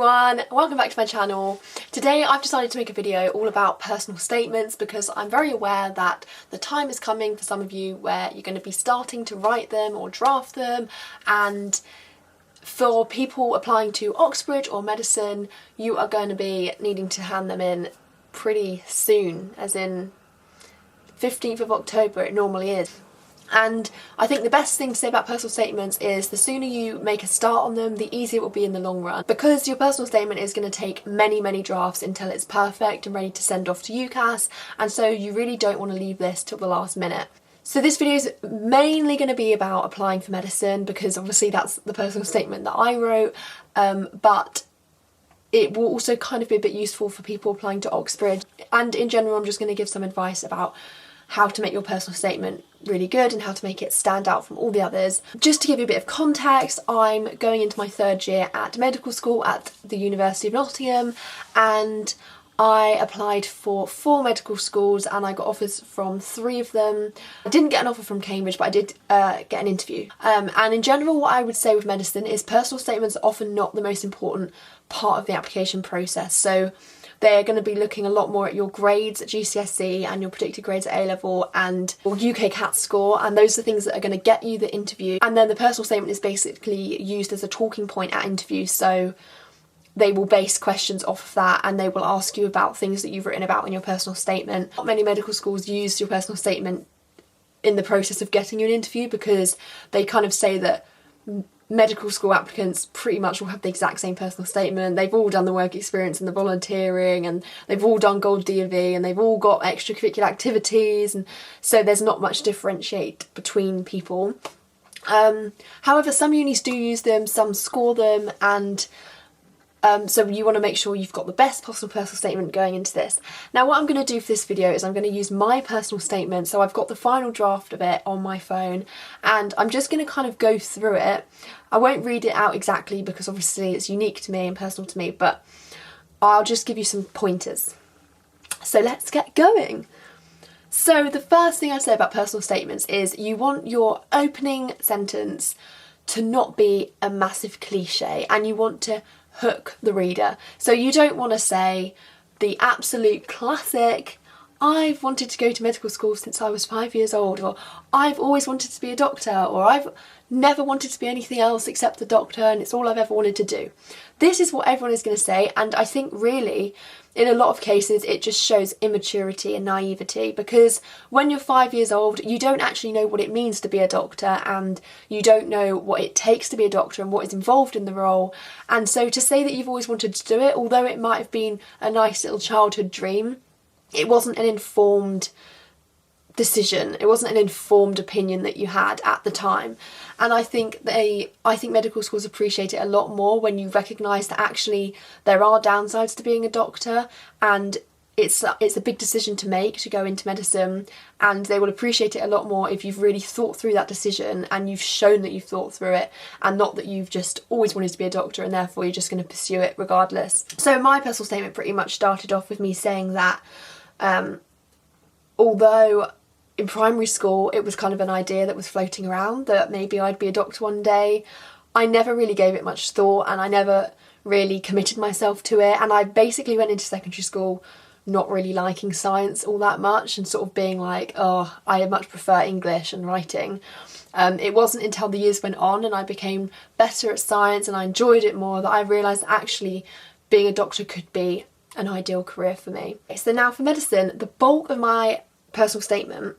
everyone, welcome back to my channel. Today I've decided to make a video all about personal statements because I'm very aware that the time is coming for some of you where you're going to be starting to write them or draft them, and for people applying to Oxbridge or medicine you are going to be needing to hand them in pretty soon, as in 15th of October it normally is. And I think the best thing to say about personal statements is the sooner you make a start on them, the easier it will be in the long run. Because your personal statement is going to take many drafts until it's perfect and ready to send off to UCAS, and so you really don't want to leave this till the last minute. So this video is mainly going to be about applying for medicine because obviously that's the personal statement that I wrote, but it will also kind of be a bit useful for people applying to Oxbridge. And in general I'm just going to give some advice about how to make your personal statement really good and how to make it stand out from all the others. Just to give you a bit of context, I'm going into my third year at medical school at the University of Nottingham, and I applied for 4 medical schools and I got offers from 3 of them. I didn't get an offer from Cambridge, but I did get an interview. And in general what I would say with medicine is personal statements are often not the most important part of the application process. So they're going to be looking a lot more at your grades at GCSE and your predicted grades at A-level and your UK CAT score, and those are the things that are going to get you the interview. And then the personal statement is basically used as a talking point at interviews, so they will base questions off of that and they will ask you about things that you've written about in your personal statement. Not many medical schools use your personal statement in the process of getting you an interview because they kind of say that medical school applicants pretty much will have the exact same personal statement. They've all done the work experience and the volunteering, and they've all done Gold D&V, and they've all got extracurricular activities, and so there's not much differentiate between people. However, some unis do use them, some score them, and so you want to make sure you've got the best possible personal statement going into this. Now what I'm going to do for this video is I'm going to use my personal statement, so I've got the final draft of it on my phone and I'm just going to kind of go through it. I won't read it out exactly because obviously it's unique to me and personal to me, but I'll just give you some pointers. So let's get going. So the first thing I'd say about personal statements is you want your opening sentence to not be a massive cliche, and you want to hook the reader. So you don't want to say the absolute classic, I've wanted to go to medical school since I was 5 years old, or I've always wanted to be a doctor, or I've never wanted to be anything else except a doctor and it's all I've ever wanted to do. This is what everyone is going to say, and I think really in a lot of cases it just shows immaturity and naivety, because when you're 5 years old you don't actually know what it means to be a doctor and you don't know what it takes to be a doctor and what is involved in the role. And so to say that you've always wanted to do it, although it might have been a nice little childhood dream, it wasn't an informed decision, it wasn't an informed opinion that you had at the time. And I think medical schools appreciate it a lot more when you recognise that actually there are downsides to being a doctor, and it's a big decision to make to go into medicine, and they will appreciate it a lot more if you've really thought through that decision and you've shown that you've thought through it, and not that you've just always wanted to be a doctor and therefore you're just going to pursue it regardless. So my personal statement pretty much started off with me saying that although in primary school it was kind of an idea that was floating around that maybe I'd be a doctor one day, I never really gave it much thought and I never really committed myself to it, and I basically went into secondary school not really liking science all that much and sort of being like, oh, I much prefer English and writing. It wasn't until the years went on and I became better at science and I enjoyed it more that I realised that actually being a doctor could be an ideal career for me. So now for medicine, the bulk of my personal statement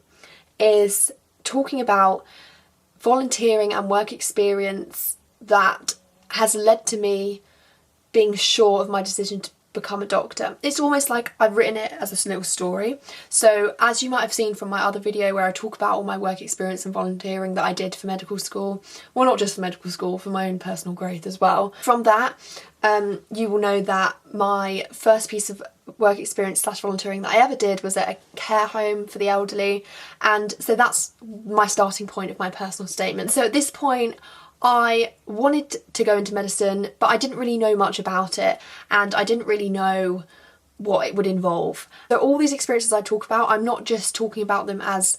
is talking about volunteering and work experience that has led to me being sure of my decision to become a doctor. It's almost like I've written it as a little story. So as you might have seen from my other video where I talk about all my work experience and volunteering that I did for medical school, well, not just for medical school, for my own personal growth as well. From that, you will know that my first piece of work experience / volunteering that I ever did was at a care home for the elderly, and so that's my starting point of my personal statement. So at this point I wanted to go into medicine, but I didn't really know much about it and I didn't really know what it would involve. So all these experiences I talk about, I'm not just talking about them as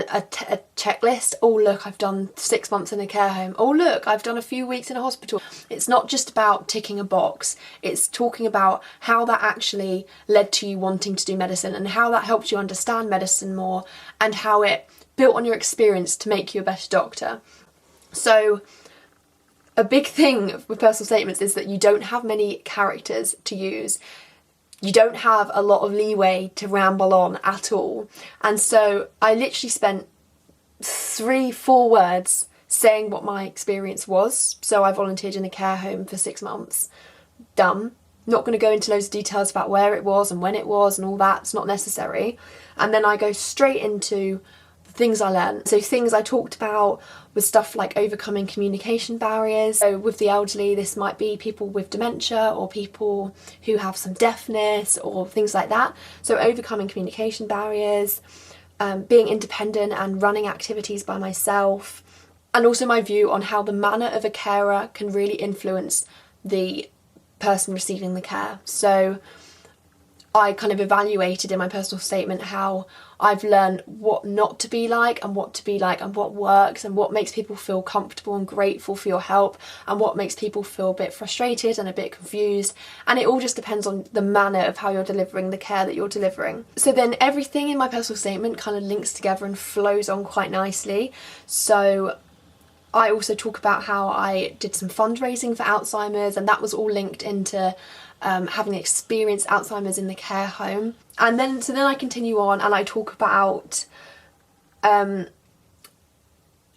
a checklist. Oh look, I've done 6 months in a care home. Oh look, I've done a few weeks in a hospital. It's not just about ticking a box. It's talking about how that actually led to you wanting to do medicine, and how that helped you understand medicine more, and how it built on your experience to make you a better doctor. So a big thing with personal statements is that you don't have many characters to use. You don't have a lot of leeway to ramble on at all. And so I literally spent 3-4 words saying what my experience was. So I volunteered in a care home for 6 months. Done. Not going to go into loads of details about where it was and when it was and all that. It's not necessary. And then I go straight into things I learned. So things I talked about was stuff like overcoming communication barriers. So with the elderly, this might be people with dementia or people who have some deafness or things like that. So overcoming communication barriers, being independent and running activities by myself, and also my view on how the manner of a carer can really influence the person receiving the care. So I kind of evaluated in my personal statement how I've learned what not to be like and what to be like, and what works and what makes people feel comfortable and grateful for your help, and what makes people feel a bit frustrated and a bit confused. And it all just depends on the manner of how you're delivering the care that you're delivering. So then everything in my personal statement kind of links together and flows on quite nicely. So I also talk about how I did some fundraising for Alzheimer's, and that was all linked into having experienced Alzheimer's in the care home. And then I continue on and I talk about how,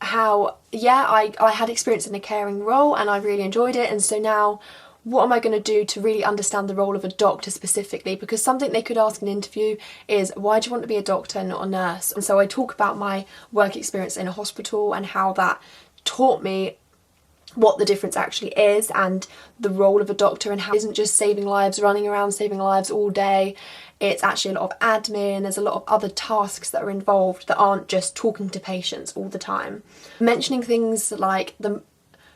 I had experience in a caring role and I really enjoyed it. And so now what am I going to do to really understand the role of a doctor specifically? Because something they could ask in an interview is, why do you want to be a doctor and not a nurse? And so I talk about my work experience in a hospital and how that taught me what the difference actually is, and the role of a doctor, and how it isn't just saving lives, running around saving lives all day. It's actually a lot of admin, there's a lot of other tasks that are involved that aren't just talking to patients all the time. Mentioning things like a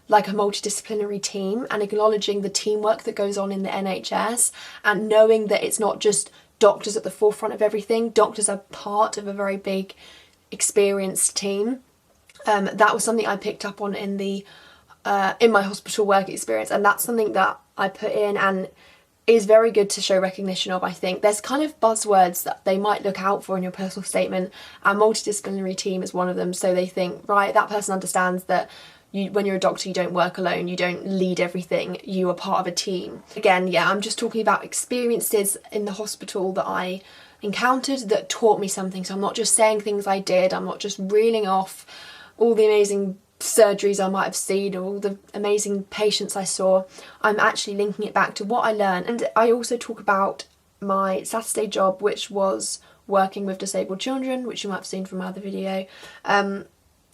multidisciplinary team, and acknowledging the teamwork that goes on in the NHS, and knowing that it's not just doctors at the forefront of everything. Doctors are part of a very big experienced team. That was something I picked up on in my hospital work experience, and that's something that I put in and is very good to show recognition of. I think there's kind of buzzwords that they might look out for in your personal statement, and multidisciplinary team is one of them. So they think, right, that person understands that when you're a doctor, you don't work alone, you don't lead everything, you are part of a team. Again, I'm just talking about experiences in the hospital that I encountered that taught me something. So I'm not just saying things I did, I'm not just reeling off all the amazing surgeries I might have seen or all the amazing patients I saw. I'm actually linking it back to what I learned. And I also talk about my Saturday job, which was working with disabled children, which you might have seen from my other video. And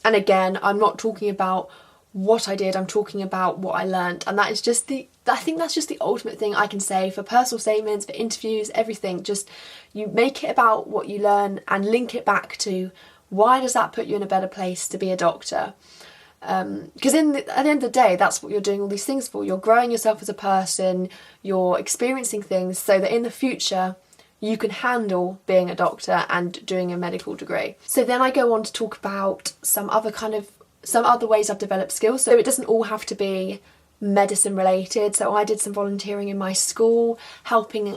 again, I'm not talking about what I did, I'm talking about what I learned. And that is just I think that's just the ultimate thing I can say for personal statements, for interviews, everything. Just you make it about what you learn and link it back to why does that put you in a better place to be a doctor. Because at the end of the day, that's what you're doing all these things for. You're growing yourself as a person, you're experiencing things so that in the future you can handle being a doctor and doing a medical degree. So then I go on to talk about some other ways I've developed skills. So it doesn't all have to be medicine related. So I did some volunteering in my school, helping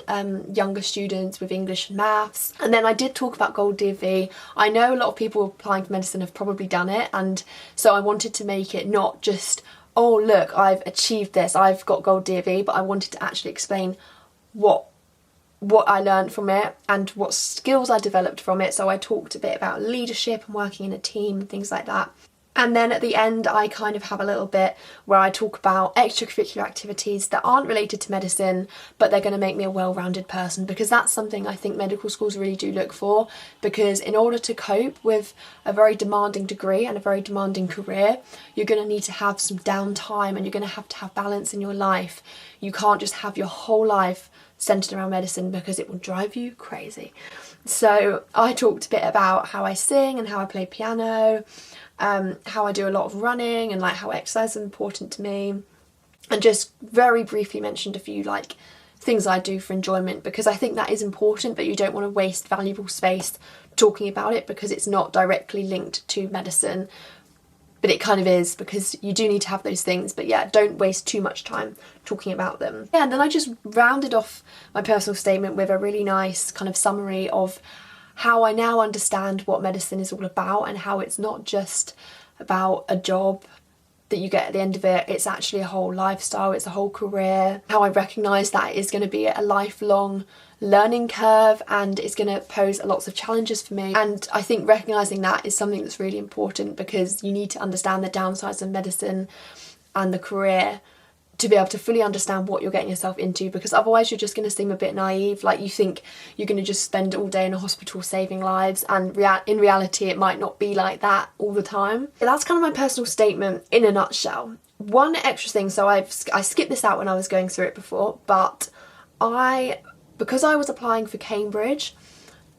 younger students with English and maths. And then I did talk about Gold DV. I know a lot of people applying for medicine have probably done it, and so I wanted to make it not just, oh look, I've achieved this, I've got Gold DV, but I wanted to actually explain what I learned from it and what skills I developed from it. So I talked a bit about leadership and working in a team and things like that. And then at the end, I kind of have a little bit where I talk about extracurricular activities that aren't related to medicine, but they're going to make me a well-rounded person, because that's something I think medical schools really do look for. Because in order to cope with a very demanding degree and a very demanding career, you're going to need to have some downtime, and you're going to have balance in your life. You can't just have your whole life centered around medicine, because it will drive you crazy. So I talked a bit about how I sing and how I play piano, how I do a lot of running, and like how exercise is important to me, and just very briefly mentioned a few like things I do for enjoyment, because I think that is important, but you don't want to waste valuable space talking about it because it's not directly linked to medicine. But it kind of is, because you do need to have those things. But yeah, don't waste too much time talking about them. Yeah, and then I just rounded off my personal statement with a really nice kind of summary of how I now understand what medicine is all about, and how it's not just about a job that you get at the end of it. It's actually a whole lifestyle, it's a whole career. How I recognise that it is going to be a lifelong learning curve, and it's going to pose lots of challenges for me. And I think recognising that is something that's really important, because you need to understand the downsides of medicine and the career to be able to fully understand what you're getting yourself into, because otherwise you're just going to seem a bit naive, like you think you're going to just spend all day in a hospital saving lives, and in reality it might not be like that all the time. That's kind of my personal statement in a nutshell. One extra thing, so I skipped this out when I was going through it before, but because I was applying for Cambridge,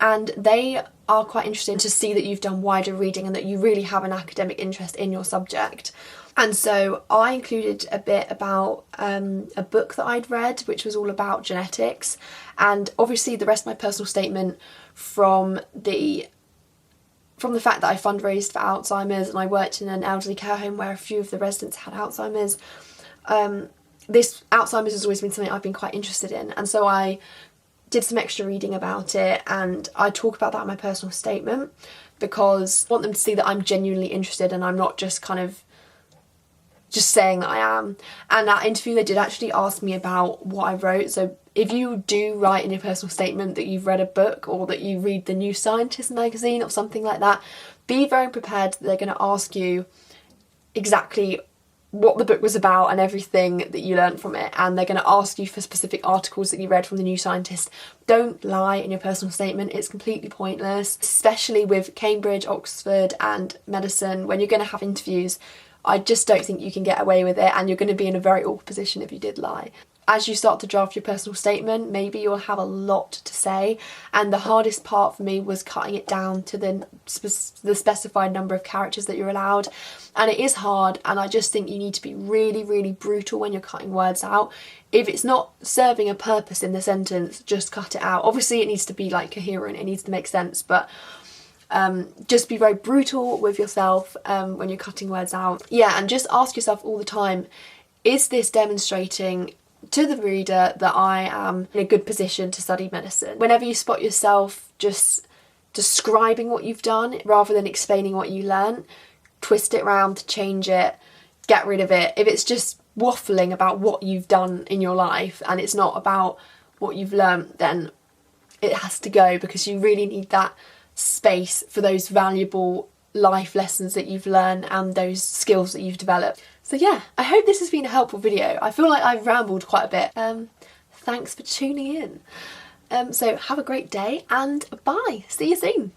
and they are quite interested to see that you've done wider reading and that you really have an academic interest in your subject. And so I included a bit about a book that I'd read, which was all about genetics. And obviously the rest of my personal statement, from the fact that I fundraised for Alzheimer's and I worked in an elderly care home where a few of the residents had Alzheimer's, this Alzheimer's has always been something I've been quite interested in. And so I did some extra reading about it, and I talk about that in my personal statement because I want them to see that I'm genuinely interested and I'm not just kind of just saying that I am. And that interview, they did actually ask me about what I wrote. So if you do write in your personal statement that you've read a book, or that you read the New Scientist magazine or something like that, be very prepared that they're going to ask you exactly what the book was about and everything that you learned from it, and they're going to ask you for specific articles that you read from the New Scientist. Don't lie in your personal statement, it's completely pointless, especially with Cambridge, Oxford and medicine. When you're going to have interviews, I just don't think you can get away with it, and you're going to be in a very awkward position if you did lie. As you start to draft your personal statement, maybe you'll have a lot to say, and the hardest part for me was cutting it down to the specified number of characters that you're allowed. And it is hard, and I just think you need to be really, really brutal when you're cutting words out. If it's not serving a purpose in the sentence, just cut it out. Obviously it needs to be like coherent, it needs to make sense, but just be very brutal with yourself when you're cutting words out. Yeah, and just ask yourself all the time, is this demonstrating to the reader that I am in a good position to study medicine? Whenever you spot yourself just describing what you've done rather than explaining what you learnt, twist it around, change it, get rid of it. If it's just waffling about what you've done in your life and it's not about what you've learnt, then it has to go, because you really need that space for those valuable life lessons that you've learned and those skills that you've developed. So yeah, I hope this has been a helpful video. I feel like I've rambled quite a bit. Thanks for tuning in. So have a great day and bye. See you soon.